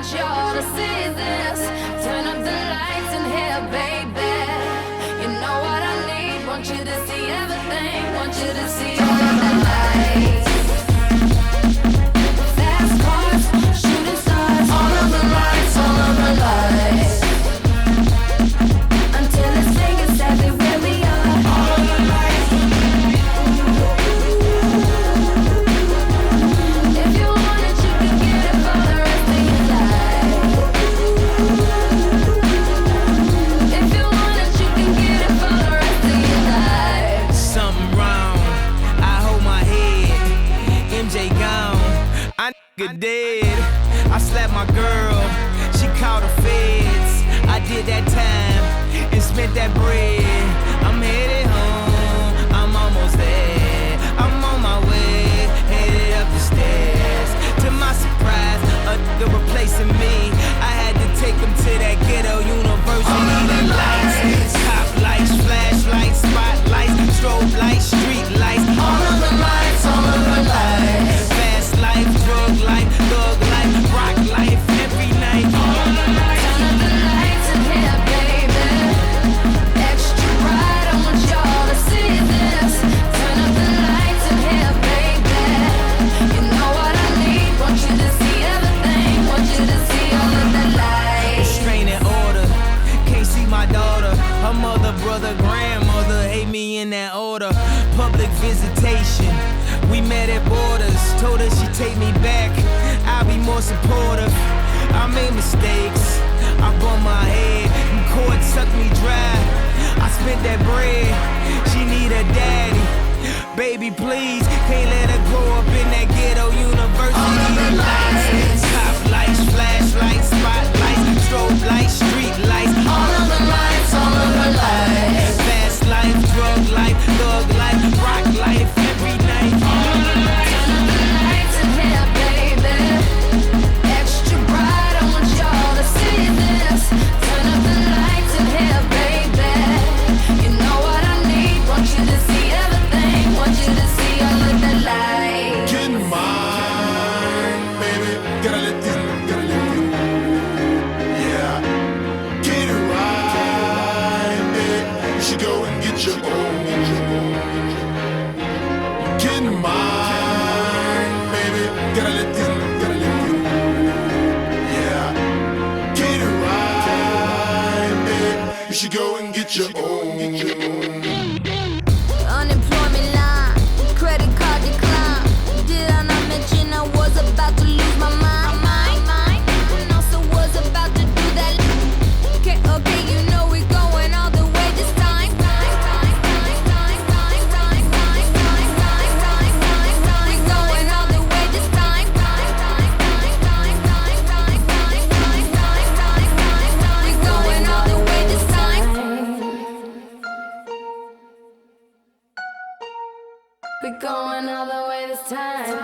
want y'all to see this. Turn up the lights in here, baby. You know what I need. Want you to see everything. Want you to see all of the lights. Fast cars, shooting stars. All of the lights, all of the lights. Until it's fingers everywhere we are. All of the lights. If you want it, you can get it for the rest of your life. If you want it, you can get it for the rest of your life. Something wrong, I hold my head. MJ gone, I nigga dead. I slapped my girl, she called the feds. I did that time and spent that bread. I'm headed home, I'm almost there. I'm on my way, headed up the stairs. To my surprise, a nigga replacing me. I had to take him to that ghetto university. The lights, top lights, flashlights, spotlights, strobe lights, street lights. All of the lights, all of the lights. Fast life, drug life, thug life, rock life, every night. All of the lights. Turn up the lights in here, baby. Extra bright, I want y'all to see this. Turn up the lights in here, baby. You know what I need. Want you to see everything. Want you to see all of the lights. Restraining order, can't see my daughter. Her mother, brother, grandmother hate me in that order. Public visitation, we met at borders. Told her she'd take me back, I'll be more supportive. I made mistakes, I bumped my head, and court sucked me dry. I spent that bread, she need a daddy. Baby, please, can't let her grow up in that ghetto university. All of the lights. Top lights, flashlights, spotlights, strobe lights, street lights. All of the lights, all of the lights. Fast life, drug life, thug life, rock life, every night. All of the lights. Turn up the lights in here, baby. Extra bright, I want y'all to see this. Turn up the lights in here, baby. You know what I need. Want you to see everything. Want you to see all of the lights. Get mine, baby. Gotta let this, yeah. Get it right, baby. You should go and get your own. Get mine, baby. Gotta let this, yeah. Get it right, baby. You should go and get your own. Unemployment line, credit card decline. Did I not mention I was about to lose my mind? And also was about to do that. Okay, you know we're going all the way this time. We're going all the way this time. We're going all the way this time. We're going all the way this time.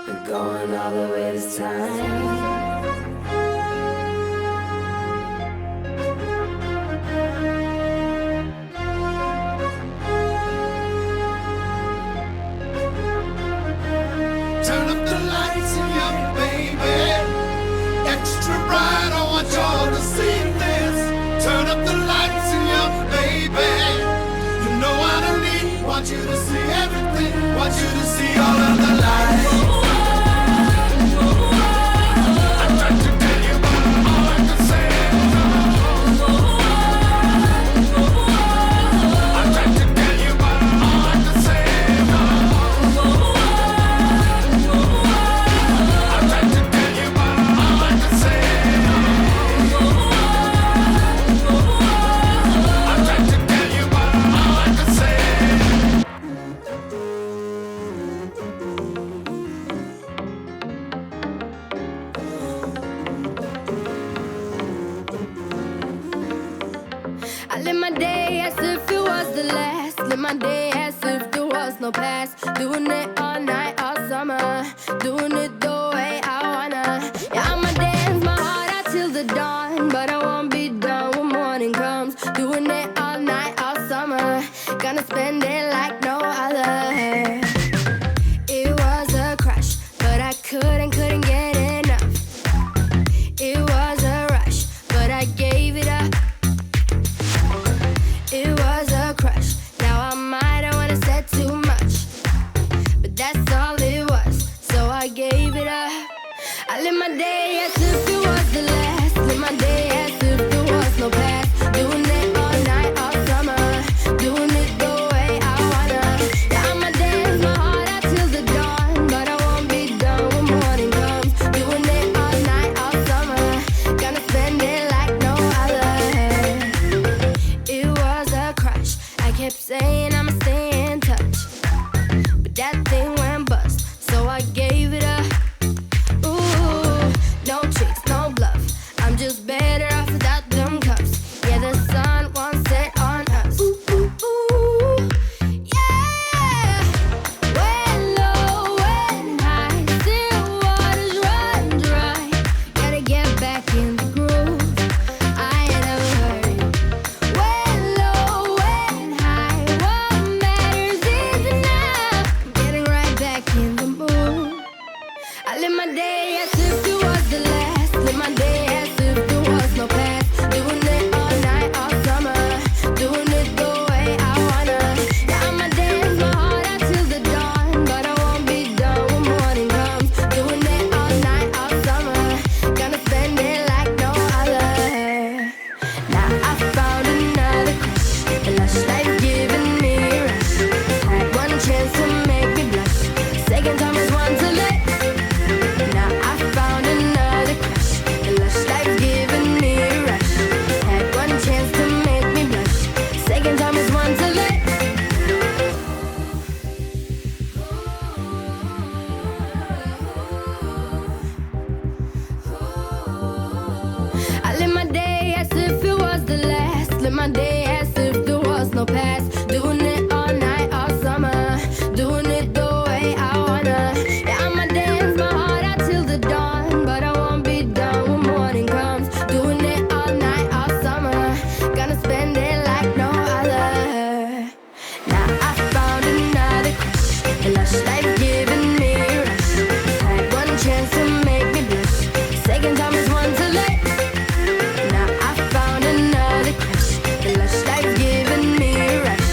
We're going all the way this time. Turn up the lights in here, baby. Extra bright, I want y'all to see this. Turn up the lights in here, baby. You know what I need. Want you to see everything. Want you to see all of the lights. I tried to tell you, but all I could say is I tried to tell you, but all I could say is I tried to tell you, but all I could say I tried to tell you, but all I could say. I live my day as if it was the last. Live my day as if there was no past. Doing it all night, all summer. Doing it the way I wanna. Yeah, I'ma dance my heart out till the dawn. But I won't be done when morning comes. Doing it all night, all summer. Gonna spend it like no other. It was a crime. my day as if there was no past. Doing it all night, all summer. Doing it the way I wanna. Yeah, I'ma dance my heart out till the dawn, but I won't be done when morning comes. Doing it all night, all summer. Gonna spend it like no other. Now I found another crush. A lush life giving me a rush. Had one chance to make me blush. Second time is one too late. Now I found another crush. The lush life giving me a rush.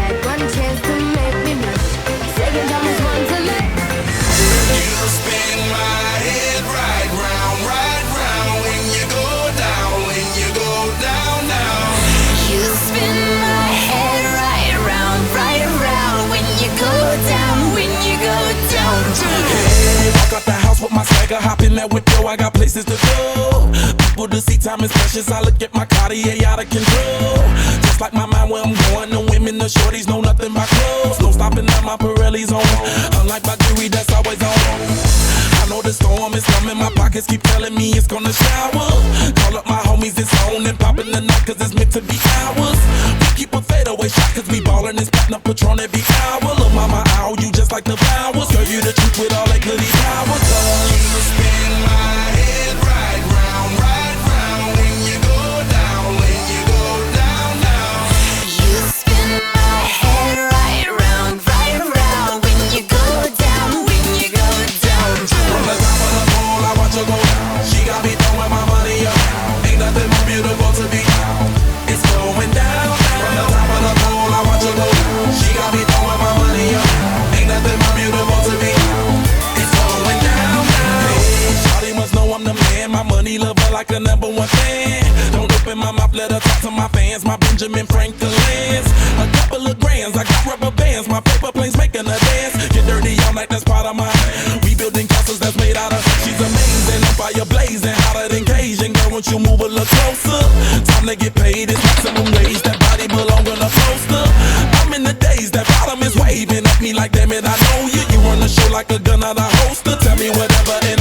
Had one chance to make me blush. Second time is one too late. You spin my head right round when you go down, when you go down, down. You spin my head right around when you go down, when you go down, down. Hey, walk out the house with my swagger, hop in that window, I got places to go. People to see, time is precious, I look at my Cartier out of control. Just like my mind where I'm going, the women, the shorties know nothing but clothes. No stopping at my Pirelli's on, unlike my jewelry that's always on. I know the storm is coming, my pockets keep telling me it's gonna shower. Call up my homies, it's on and popping the night cause it's meant to be ours. We keep a fadeaway shot cause we ballin' and spittin' up Patron every hour. Look mama, ow, you just like the flowers. Girl, you the truth with all that goody powers. You spin my head right round when you go down, when you go down, down. You spin my head right around when you go down, when you go down, From the down. top of the pole, I watch her go down. She got me throwing my money up. Ain't nothing more beautiful to be found. It's going down, down. From the top of the pole, I watch her go down. She got me throwing my money up. Ain't nothing more beautiful to be found. It's going down, down. Hey, shawty must know I'm the man. My money lover like a #1 fan. Don't open my mouth, let her talk to my fans. My Benjamin Franklin's. A couple of grands, I got rubber bands. My paper planes making a dance. Get dirty all night, that's part of my. We building castles that's made out of. She's amazing, on fire blazing, hotter than Cajun. Girl, won't you move a little closer? Time to get paid, it's maximum wage. That body belong on a poster. I'm in the days, that bottom is waving at me like, damn it, I know you. You run the show like a gun out of holster. Tell me whatever and